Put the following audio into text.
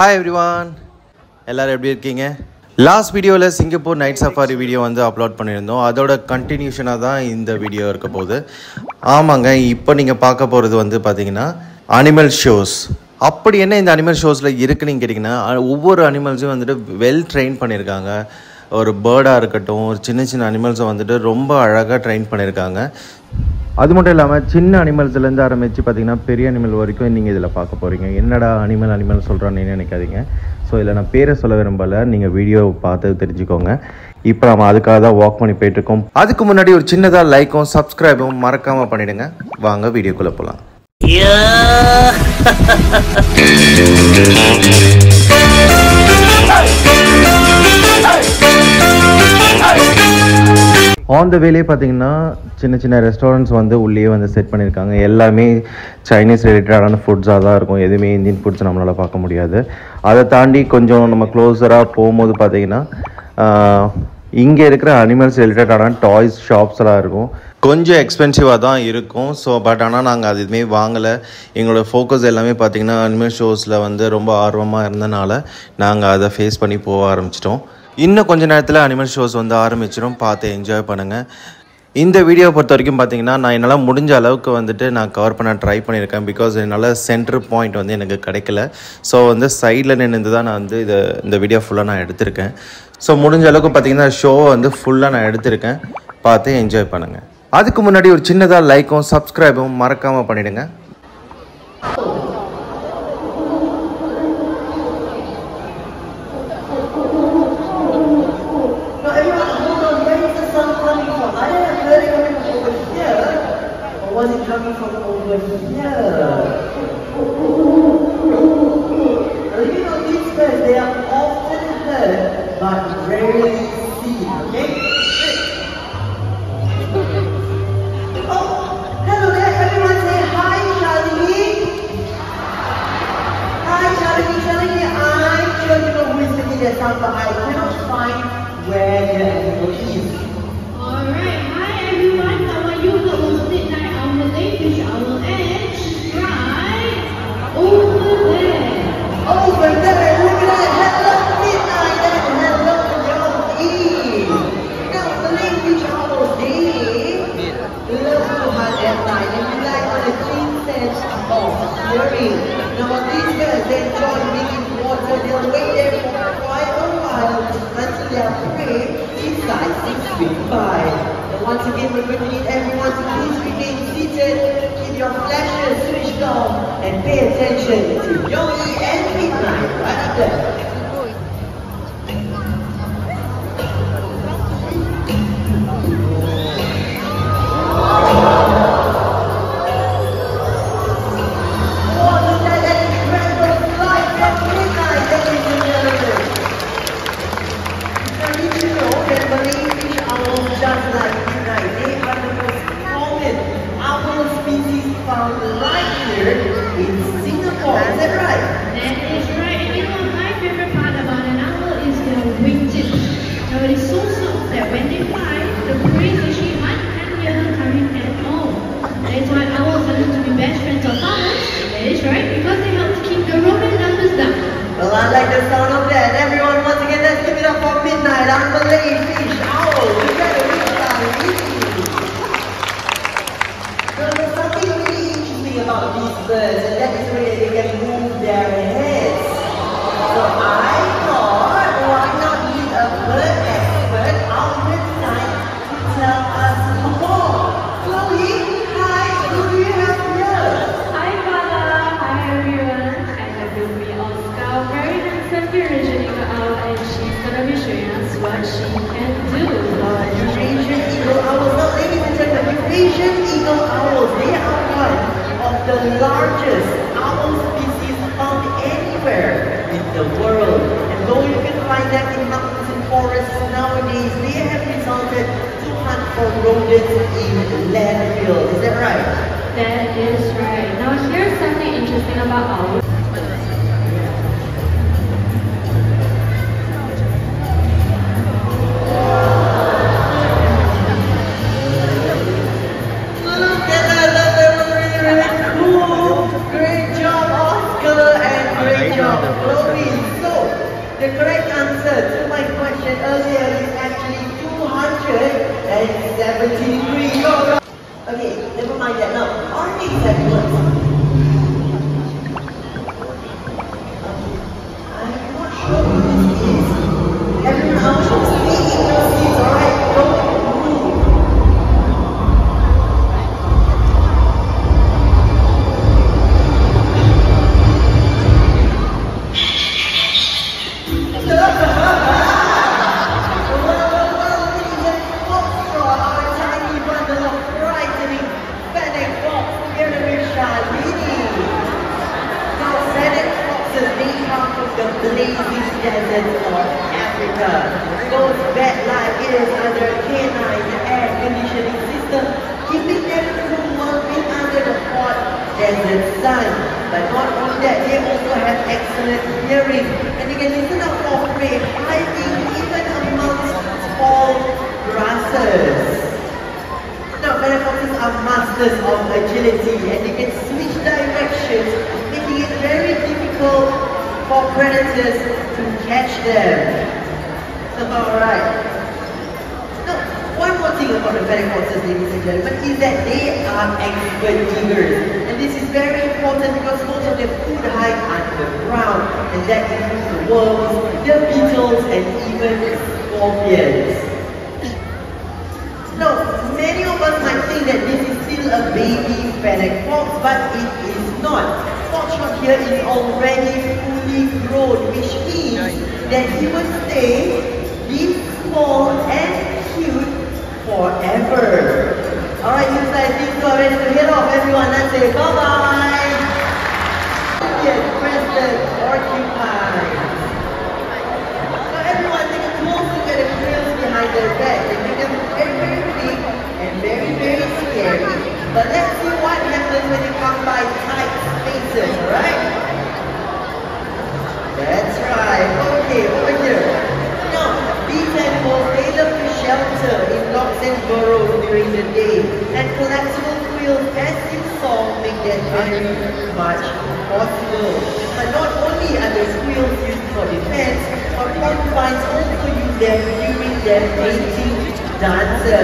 Hi everyone, எல்லாரும் எப்படி இருக்கீங்க? லாஸ்ட் வீடியோவில் சிங்கப்பூர் நைட் சஃபாரி வீடியோ வந்து அப்லோட் பண்ணியிருந்தோம். அதோட கண்டினியூஷனாக தான் இந்த வீடியோ இருக்க போகுது. ஆமாங்க, இப்போ நீங்கள் பார்க்க போகிறது வந்து பார்த்தீங்கன்னா அனிமல் ஷோஸ். அப்படி என்ன இந்த அனிமல் ஷோஸில் இருக்குன்னு கேட்டிங்கன்னா, ஒவ்வொரு அனிமல்ஸையும் வந்துட்டு வெல் ட்ரெயின் பண்ணியிருக்காங்க. ஒரு பேர்டாக இருக்கட்டும், ஒரு சின்ன சின்ன அனிமல்ஸை வந்துட்டு ரொம்ப அழகாக ட்ரெயின் பண்ணியிருக்காங்க. அது மட்டும் இல்லாமல் சின்ன அனிமல்ஸ்லேருந்து ஆரம்பித்து பார்த்திங்கன்னா பெரிய அனிமல் வரைக்கும் நீங்கள் இதில் பார்க்க போகிறீங்க. என்னடா அனிமல் சொல்கிறான்னு நினைக்காதீங்க. ஸோ இதில் நான் பேரை சொல்ல விரும்பலை, நீங்கள் வீடியோ பார்த்து தெரிஞ்சுக்கோங்க. இப்போ நம்ம அதுக்காக தான் வாக் பண்ணி போயிட்டுருக்கோம். அதுக்கு முன்னாடி ஒரு சின்னதாக லைக்கும் சப்ஸ்கிரைபும் மறக்காமல் பண்ணிவிடுங்க. வாங்க வீடியோக்குள்ளே போகலாம். ஆன் த வேலே பார்த்தீங்கன்னா சின்ன சின்ன ரெஸ்டாரண்ட்ஸ் வந்து உள்ளே வந்து செட் பண்ணியிருக்காங்க. எல்லாமே சைனீஸ் ரிலேட்டடான ஃபுட்ஸாக தான் இருக்கும். எதுவுமே இந்தியன் ஃபுட்ஸ் நம்மளால் பார்க்க முடியாது. அதை தாண்டி கொஞ்சம் நம்ம க்ளோஸராக போகும்போது பார்த்தீங்கன்னா இங்கே இருக்கிற அனிமல்ஸ் ரிலேட்டடான டாய்ஸ் ஷாப்ஸ்லாம் இருக்கும். கொஞ்சம் எக்ஸ்பென்சிவாக தான் இருக்கும். ஸோ பட் ஆனால் நாங்கள் அது எதுவுமே வாங்கலை. எங்களோட ஃபோக்கஸ் எல்லாமே பார்த்திங்கன்னா அனிமல் ஷோஸில் வந்து ரொம்ப ஆர்வமாக இருந்தனால நாங்கள் அதை ஃபேஸ் பண்ணி போக ஆரம்பிச்சிட்டோம். இன்னும் கொஞ்சம் நேரத்தில் அனிமல் ஷோஸ் வந்து ஆரம்பிச்சிடும். பார்த்து என்ஜாய் பண்ணுங்கள். இந்த வீடியோ பொறுத்த வரைக்கும் பார்த்தீங்கன்னா நான் என்னால் முடிஞ்ச அளவுக்கு வந்துட்டு நான் கவர் பண்ண ட்ரை பண்ணியிருக்கேன். பிகாஸ் என்னால் சென்டர் பாயிண்ட் வந்து எனக்கு கிடைக்கல. ஸோ வந்து சைடில் நின்று தான் நான் வந்து இந்த வீடியோ ஃபுல்லாக நான் எடுத்திருக்கேன். ஸோ முடிஞ்ச அளவுக்கு பார்த்தீங்கன்னா ஷோவை வந்து ஃபுல்லாக நான் எடுத்திருக்கேன். பார்த்து என்ஜாய் பண்ணுங்கள். அதுக்கு முன்னாடி ஒரு சின்னதாக லைக்கும் சப்ஸ்கிரைபும் மறக்காமல் பண்ணிவிடுங்க. Was it coming from over here? Well, you know, these birds, they are often heard, but rarely seen, okay? Oh, hello there, everyone say hi, Charlie. Hi, Charlie. I'm sure you know who is singing that song, but I cannot find where the animal is. Alright, hi everyone, how are you? That was midnight on the Fish Owl and she's right over there. Over there, look at that, hello midnight and hello Johnny. Now the Fish Owl Day, love to have that night and we like on the clean sense of hearing. Now these guys, they enjoy drinking water, they'll wait there for quite a while until they are prey inside 6 feet by. Once again, we're going to need everyone to please remain seated, keep your flashes switched on, and pay attention to Yogi and Midnight right up there. Well, I like the sound of that. Everyone, once again, let's give it up for Midnight on the Fish Owl. We better reach. Well, there's something really interesting about these birds, and that is the way that they can move their heads. So I thought, why not need a bird expert out this night to tell us more? Chloe, hi, who do you have here? Hi Bala, hi everyone. I have with me Oscar, very handsome Eurasian owl, and she's gonna be showing us what she can do. Eurasian eagle owls. Now, ladies and gentlemen, Eurasian eagle owls, they are one of the largest owl species found anywhere in the world. And though you can find them in mountains and forests nowadays, they have resulted to hunt for rodents in landfills. Is that right? That is right. Now here's something interesting about owls. Look at that, that was really, really cool. Great job, Oscar, and great job, Chloe. The correct answer to my question earlier is actually 273. You're right. Okay, never mind that now. Only segments. I'm not sure who this is. Everyone else should stay in your seats, alright? Don't move. Blazing deserts of Africa. Those wet like is under a canine air conditioning system, keeping them from working under the hot desert sun. But not only that, they also have excellent hearing, and they can listen out for prey hiding even amongst tall grasses. Now, fennec foxes are masters of agility, and they can switch directions, making it very difficult for predators to catch them. Alright. Now, one more thing about the fennec foxes, ladies and gentlemen, is that they are expert diggers. And this is very important because most of them food hide underground, and that includes the worms, the beetles, and even scorpions. Now, many of us might think that this is still a baby fennec fox, but it is not. Foxtrot here is already fully grown, which means that he will stay this small and cute forever. Alright, looks like things are ready to head off. Everyone, let's say bye-bye. Yes, Preston Porcupine. Now everyone, take a close look at the quills behind their back. They make them very, very big and very, very scary. But let's see what happens when you come by tight spaces, alright? That's right. Okay, over here. Now, these animals, they love to shelter in locks and burrows during the day. And collapsible quills, as you saw, make that very much possible. But not only are the quills used for defense, but porcupines also use them during their mating dances.